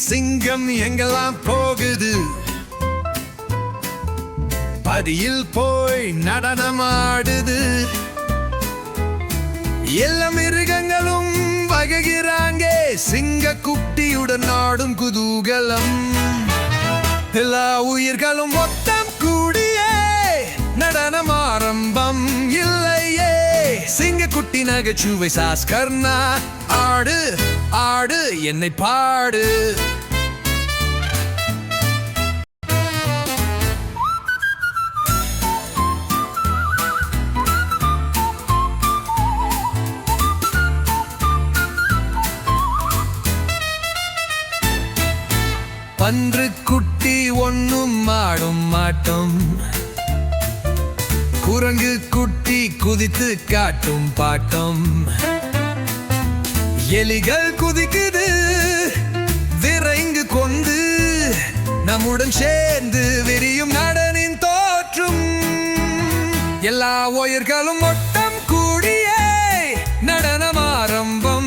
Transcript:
சிங்கம் எங்கெல்லாம் போகுது பதியில் போய் நடனமாடுது எல்லா மிருகங்களும் வகைகிறாங்க சிங்க குட்டியுடன் நாடும் குதூகலம் எல்லா உயிர்களும் மொத்தம் கூடியே நடனம் ஆரம்பம் இல்லையே சிங்க குட்டி நகைச்சுவை சாஸ்கர்னா ஆடு ஆடு என்னை பாடு பன்று குட்டி ஒன்னும் ஆடும் மாட்டோம் குரங்கு குட்டி குதித்து காட்டும் பாட்டம் எலிகள் குதிக்குது விரைந்து கொண்டு நம்முடன் சேர்ந்து விரியும் நடனின் தோற்றும் எல்லா உயிர்களும் மொத்தம் கூடியே நடனம் ஆரம்பம்